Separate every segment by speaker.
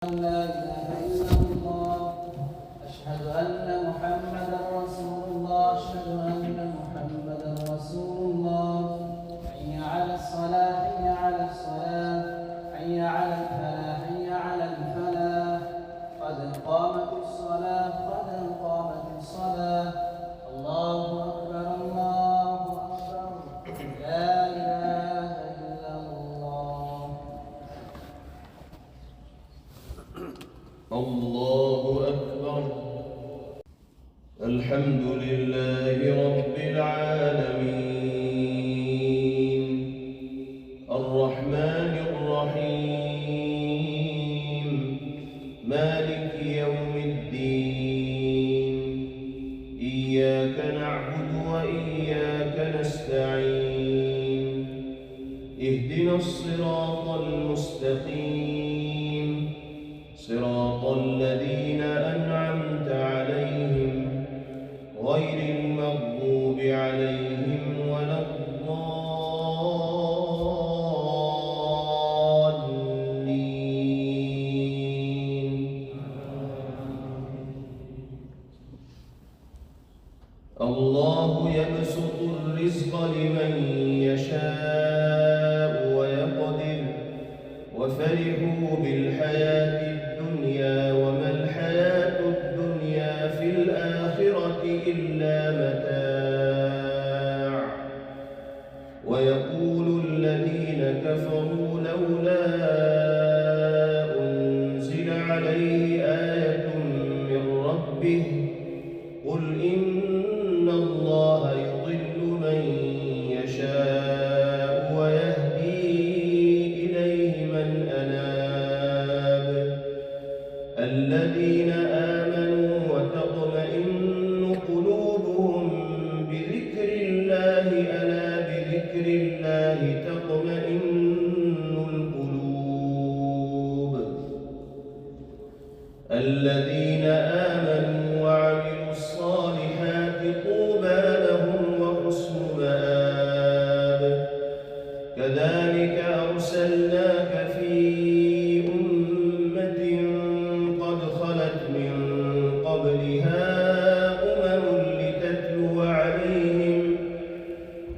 Speaker 1: أن لا إله إلا الله أشهد أن محمدا رسول الله أشهد أن محمدا رسول الله حي على الصلاة حي على الصلاة حي على الفلاح حي على الفلاح قد قامت الصلاة قد قامت الصلاة الله أكبر الله أكبر لا إله إلا الله.
Speaker 2: الله أكبر. الحمد لله رب العالمين الرحمن الرحيم مالك يوم الدين إياك نعبد وإياك نستعين اهدنا الصراط المستقيم صراط الذين أنعمت عليهم غير المغضوب عليهم ولا الضالين. الله يبسط الرزق لمن يشاء ويقدر وفرحوا بالحياة الدنيا وما الحياة الدنيا في الآخرة إلا متاع ويقول الذين كفروا لولا أنزل عليه آية من ربه قل إن الله يضل من يشاء ويهدي إليه من أناب الذين آمنوا وتطمئن قلوبهم بذكر الله ألا بذكر الله تطمئن القلوب الذين آمنوا وعملوا الصالحات طوبى لهم وحسن مآب كذلك أرسلناك في أمة قد خلت من قبلها أمم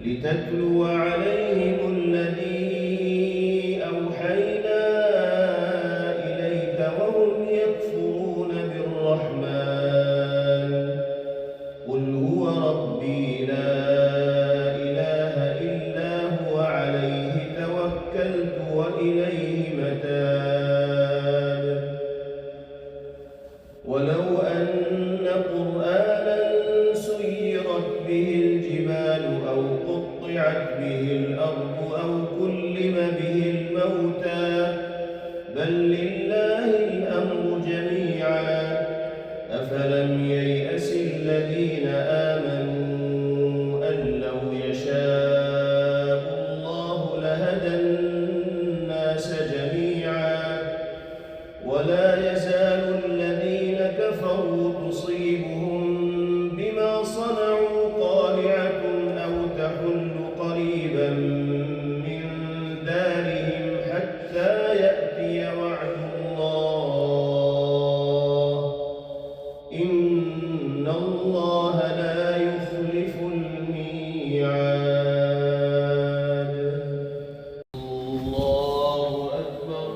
Speaker 2: لتتلو عليهم الذي أوحينا إليك وهم يكفرون بالرحمن قل هو ربي لا إله إلا هو عليه توكلت وإليه متاب ولو أن قرآنا سيرت به الجبال أو قطعت به الأرض أو كلم به الموتى بل لله الأمر جميعا أفلم ييأس الذين آمنوا أن لو يشاء الله لهدى الناس جميعا ولا يزال الذين كفروا تصيبهم بما صنعوا قارعة أو تحل قريبا من دارهم حتى يأتي وعد الله إن الله لا يخلف الميعاد. الله أكبر.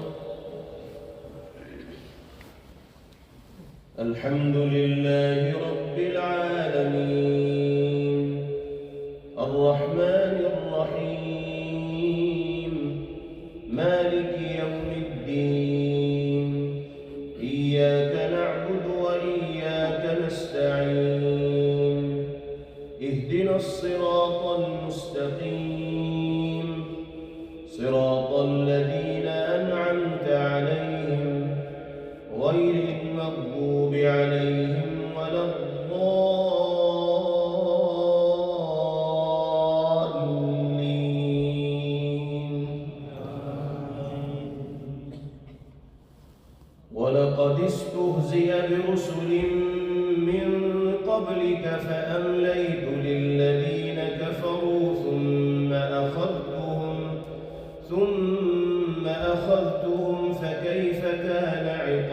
Speaker 2: الحمد لله رب العالمين الرحمن الرحيم مالك يوم الدين إياك نعبد وإياك نستعين اهدنا الصراط المستقيم صراط الذين أنعمت عليهم غير المغضوب عليهم ولا الضالين. ولقد استهزئ برسل من قبلك فأمليت للذين كفروا ثم أخذتهم فكيف كان عقاب.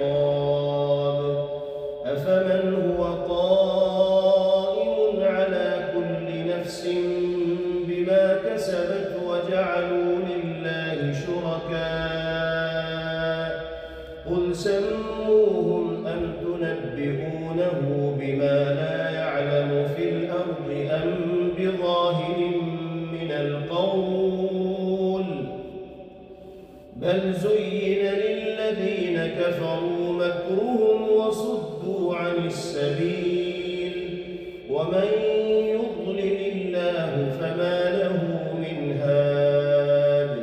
Speaker 2: قل سموهم أم تنبئونه بما لا يعلم في الأرض أم بظاهر من القول بل زين للذين كفروا مكرهم وصدوا عن السبيل ومن يضلل الله فما له من هاد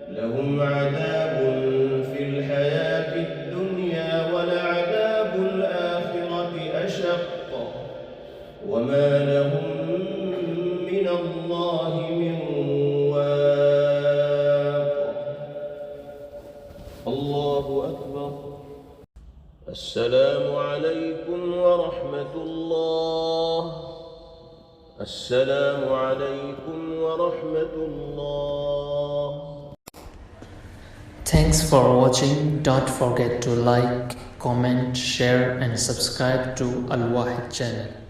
Speaker 2: لهم عذاب في الحياة الدنيا ولعذاب الآخرة أشق وما لهم من الله من واق. الله أكبر. السلام عليكم ورحمة الله. السلام عليكم ورحمة الله.
Speaker 3: Thanks for watching. Don't forget to like, comment, share and subscribe to Al Wahid channel.